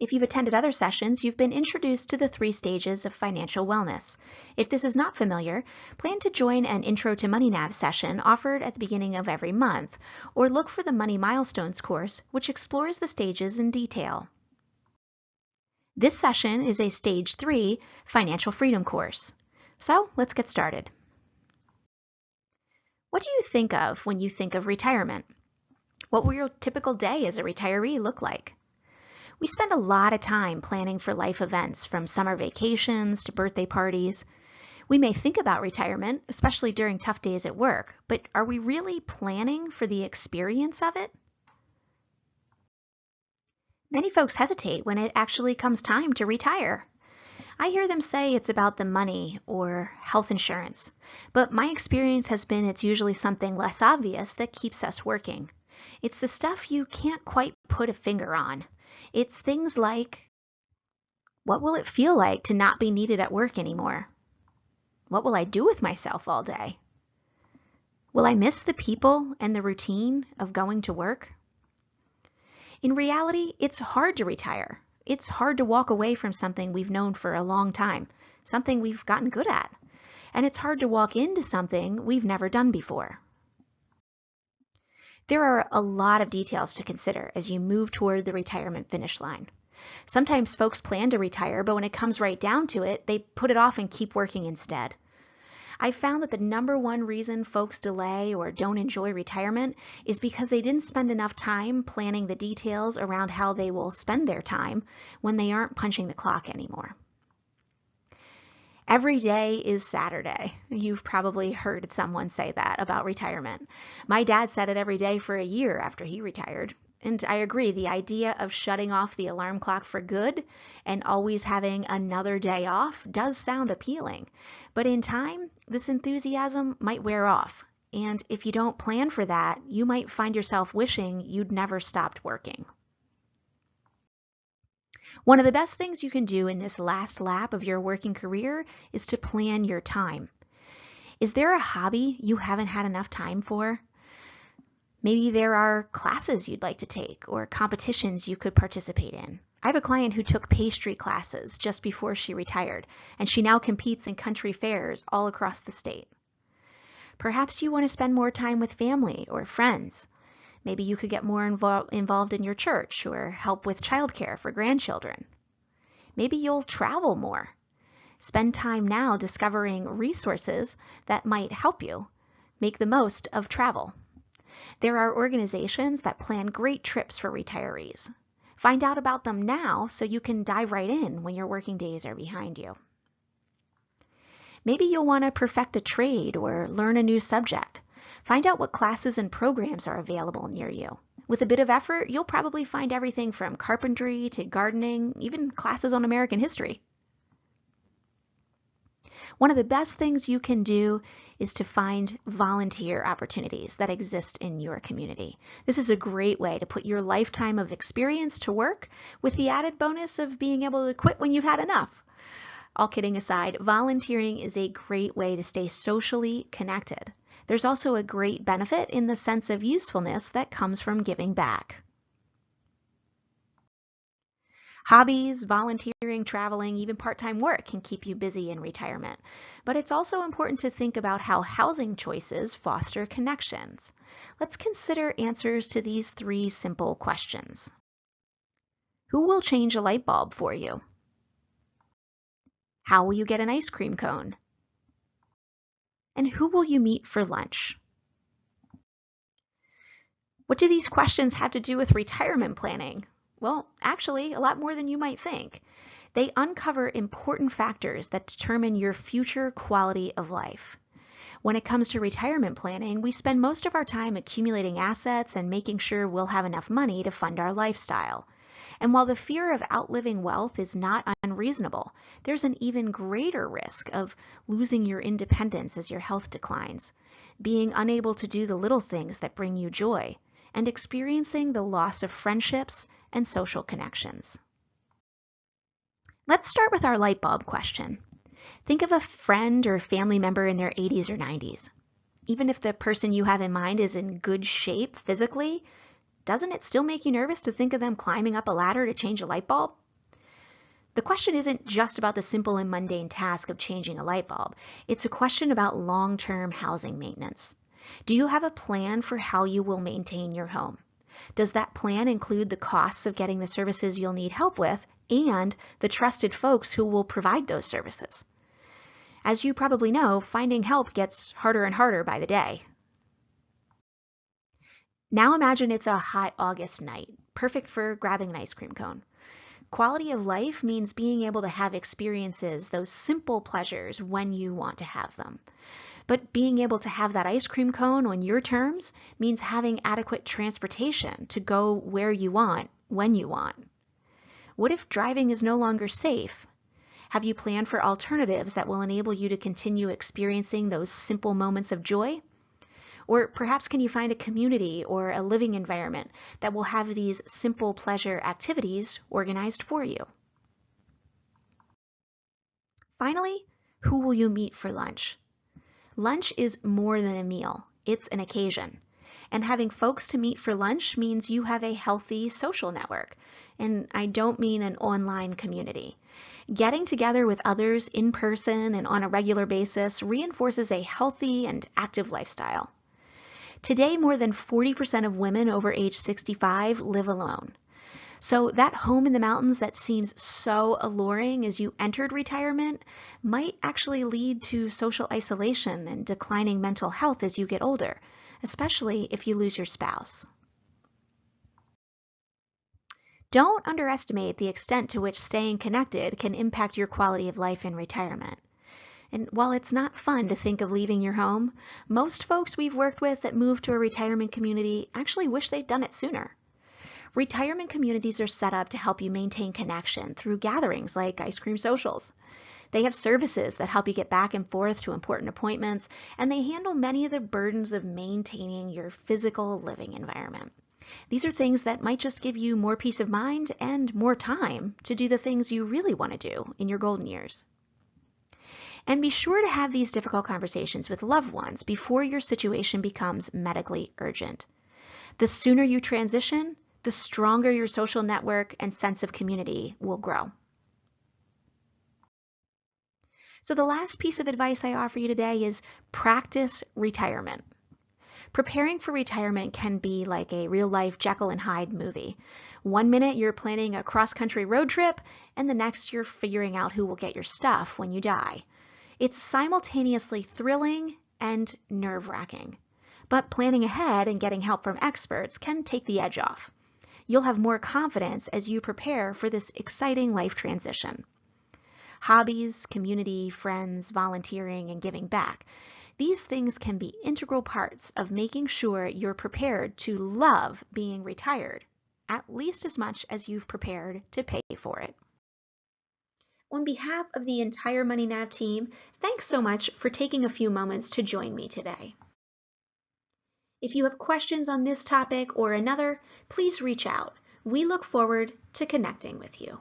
If you've attended other sessions, you've been introduced to the 3 stages of financial wellness. If this is not familiar, plan to join an Intro to Money Nav session offered at the beginning of every month, or look for the Money Milestones course, which explores the stages in detail. This session is a Stage 3 Financial Freedom course. So let's get started. What do you think of when you think of retirement? What will your typical day as a retiree look like? We spend a lot of time planning for life events, from summer vacations to birthday parties. We may think about retirement, especially during tough days at work, but are we really planning for the experience of it? Many folks hesitate when it actually comes time to retire. I hear them say it's about the money or health insurance, but my experience has been it's usually something less obvious that keeps us working. It's the stuff you can't quite put a finger on. It's things like, what will it feel like to not be needed at work anymore? What will I do with myself all day? Will I miss the people and the routine of going to work? In reality, it's hard to retire. It's hard to walk away from something we've known for a long time, something we've gotten good at. And it's hard to walk into something we've never done before. There are a lot of details to consider as you move toward the retirement finish line. Sometimes folks plan to retire, but when it comes right down to it, they put it off and keep working instead. I've found that the #1 reason folks delay or don't enjoy retirement is because they didn't spend enough time planning the details around how they will spend their time when they aren't punching the clock anymore. Every day is Saturday. You've probably heard someone say that about retirement. My dad said it every day for a year after he retired. And I agree, the idea of shutting off the alarm clock for good and always having another day off does sound appealing. But in time, this enthusiasm might wear off. And if you don't plan for that, you might find yourself wishing you'd never stopped working. One of the best things you can do in this last lap of your working career is to plan your time. Is there a hobby you haven't had enough time for? Maybe there are classes you'd like to take or competitions you could participate in. I have a client who took pastry classes just before she retired, and she now competes in country fairs all across the state. Perhaps you want to spend more time with family or friends. Maybe you could get more involved in your church or help with childcare for grandchildren. Maybe you'll travel more. Spend time now discovering resources that might help you make the most of travel. There are organizations that plan great trips for retirees. Find out about them now so you can dive right in when your working days are behind you. Maybe you'll want to perfect a trade or learn a new subject. Find out what classes and programs are available near you. With a bit of effort, you'll probably find everything from carpentry to gardening, even classes on American history. One of the best things you can do is to find volunteer opportunities that exist in your community. This is a great way to put your lifetime of experience to work with the added bonus of being able to quit when you've had enough. All kidding aside, volunteering is a great way to stay socially connected. There's also a great benefit in the sense of usefulness that comes from giving back. Hobbies, volunteering, traveling, even part-time work can keep you busy in retirement. But it's also important to think about how housing choices foster connections. Let's consider answers to these 3 simple questions. Who will change a light bulb for you? How will you get an ice cream cone? And who will you meet for lunch? What do these questions have to do with retirement planning? Well, actually, a lot more than you might think. They uncover important factors that determine your future quality of life. When it comes to retirement planning, we spend most of our time accumulating assets and making sure we'll have enough money to fund our lifestyle. And while the fear of outliving wealth is not unreasonable, there's an even greater risk of losing your independence as your health declines, being unable to do the little things that bring you joy, and experiencing the loss of friendships and social connections. Let's start with our light bulb question. Think of a friend or family member in their 80s or 90s. Even if the person you have in mind is in good shape physically, doesn't it still make you nervous to think of them climbing up a ladder to change a light bulb? The question isn't just about the simple and mundane task of changing a light bulb. It's a question about long-term housing maintenance. Do you have a plan for how you will maintain your home? Does that plan include the costs of getting the services you'll need help with and the trusted folks who will provide those services? As you probably know, finding help gets harder and harder by the day. Now imagine it's a hot August night, perfect for grabbing an ice cream cone. Quality of life means being able to have experiences, those simple pleasures, when you want to have them. But being able to have that ice cream cone on your terms means having adequate transportation to go where you want, when you want. What if driving is no longer safe? Have you planned for alternatives that will enable you to continue experiencing those simple moments of joy? Or perhaps can you find a community or a living environment that will have these simple pleasure activities organized for you? Finally, who will you meet for lunch? Lunch is more than a meal, it's an occasion. And having folks to meet for lunch means you have a healthy social network. And I don't mean an online community. Getting together with others in person and on a regular basis reinforces a healthy and active lifestyle. Today, more than 40% of women over age 65 live alone. So that home in the mountains that seems so alluring as you entered retirement might actually lead to social isolation and declining mental health as you get older, especially if you lose your spouse. Don't underestimate the extent to which staying connected can impact your quality of life in retirement. And while it's not fun to think of leaving your home, most folks we've worked with that move to a retirement community actually wish they'd done it sooner. Retirement communities are set up to help you maintain connection through gatherings like ice cream socials. They have services that help you get back and forth to important appointments, and they handle many of the burdens of maintaining your physical living environment. These are things that might just give you more peace of mind and more time to do the things you really want to do in your golden years. And be sure to have these difficult conversations with loved ones before your situation becomes medically urgent. The sooner you transition, the stronger your social network and sense of community will grow. So the last piece of advice I offer you today is practice retirement. Preparing for retirement can be like a real-life Jekyll and Hyde movie. One minute you're planning a cross-country road trip, and the next you're figuring out who will get your stuff when you die. It's simultaneously thrilling and nerve-wracking. But planning ahead and getting help from experts can take the edge off. You'll have more confidence as you prepare for this exciting life transition. Hobbies, community, friends, volunteering, and giving back. These things can be integral parts of making sure you're prepared to love being retired, at least as much as you've prepared to pay for it. On behalf of the entire Money Nav team, thanks so much for taking a few moments to join me today. If you have questions on this topic or another, please reach out. We look forward to connecting with you.